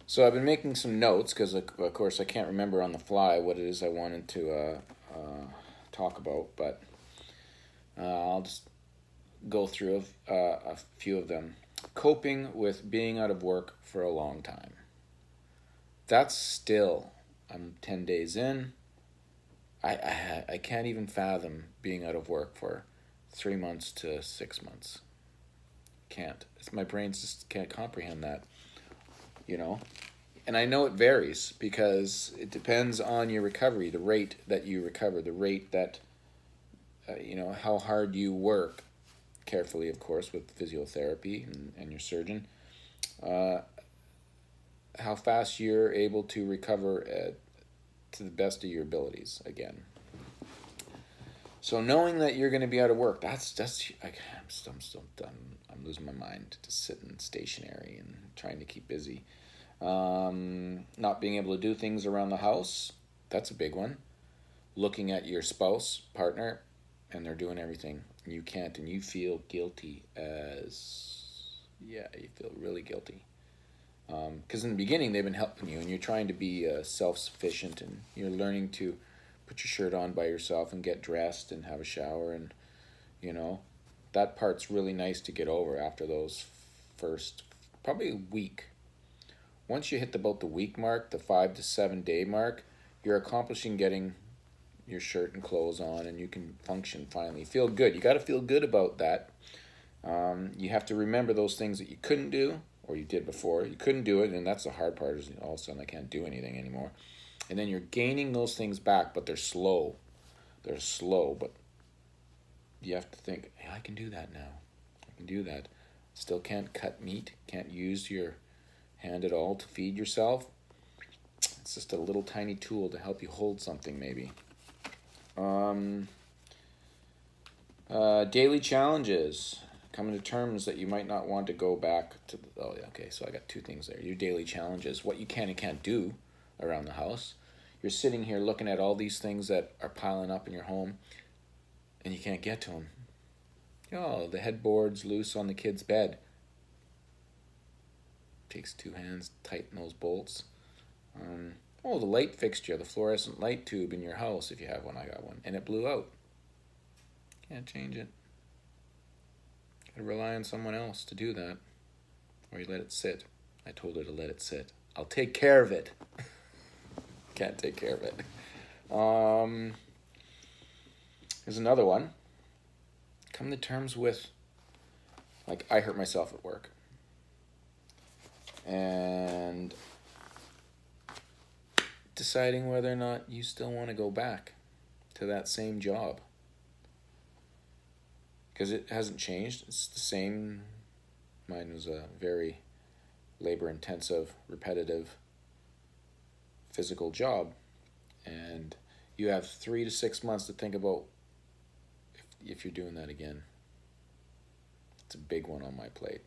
So I've been making some notes because, of course, I can't remember on the fly what it is I wanted to talk about, but I'll just go through a few of them. Coping with being out of work for a long time. That's still, I'm 10 days in. I can't even fathom being out of work for 3 months to 6 months. Can't. My brain just can't comprehend that, you know. And I know it varies because it depends on your recovery, the rate that you recover, the rate that, how hard you work, carefully, of course, with physiotherapy and your surgeon, how fast you're able to recover to the best of your abilities again. So knowing that you're going to be out of work, I'm still done. I'm losing my mind just sitting stationary and trying to keep busy. Not being able to do things around the house, that's a big one. Looking at your spouse, partner, and they're doing everything, and you can't, and you feel guilty you feel really guilty. Because in the beginning, they've been helping you, and you're trying to be self-sufficient, and you're learning to put your shirt on by yourself and get dressed and have a shower, and, that part's really nice to get over after those first, probably a week. Once you hit about the week mark, the 5 to 7 day mark, you're accomplishing getting your shirt and clothes on, and you can function finally. Feel good. You got to feel good about that. You have to remember those things that you couldn't do or you did before. You couldn't do it, and that's the hard part, is all of a sudden I can't do anything anymore. And then you're gaining those things back, but they're slow. They're slow, but you have to think, hey, I can do that now. I can do that. Still can't cut meat, can't use your hand at all to feed yourself. It's just a little tiny tool to help you hold something, maybe. Daily challenges. Coming to terms that you might not want to go back to. So I got 2 things there. Your daily challenges, what you can and can't do around the house. You're sitting here looking at all these things that are piling up in your home, and you can't get to them. The headboard's loose on the kid's bed. Takes 2 hands to tighten those bolts. The light fixture, the fluorescent light tube in your house, if you have one, I got one, and it blew out. Can't change it. Gotta rely on someone else to do that, or you let it sit. I told her to let it sit. I'll take care of it. Can't take care of it. Here's another one. Come to terms with, I hurt myself at work. And deciding whether or not you still want to go back to that same job. Because it hasn't changed. It's the same. Mine was a very labor-intensive, repetitive, physical job. And you have 3 to 6 months to think about if you're doing that again. It's a big one on my plate.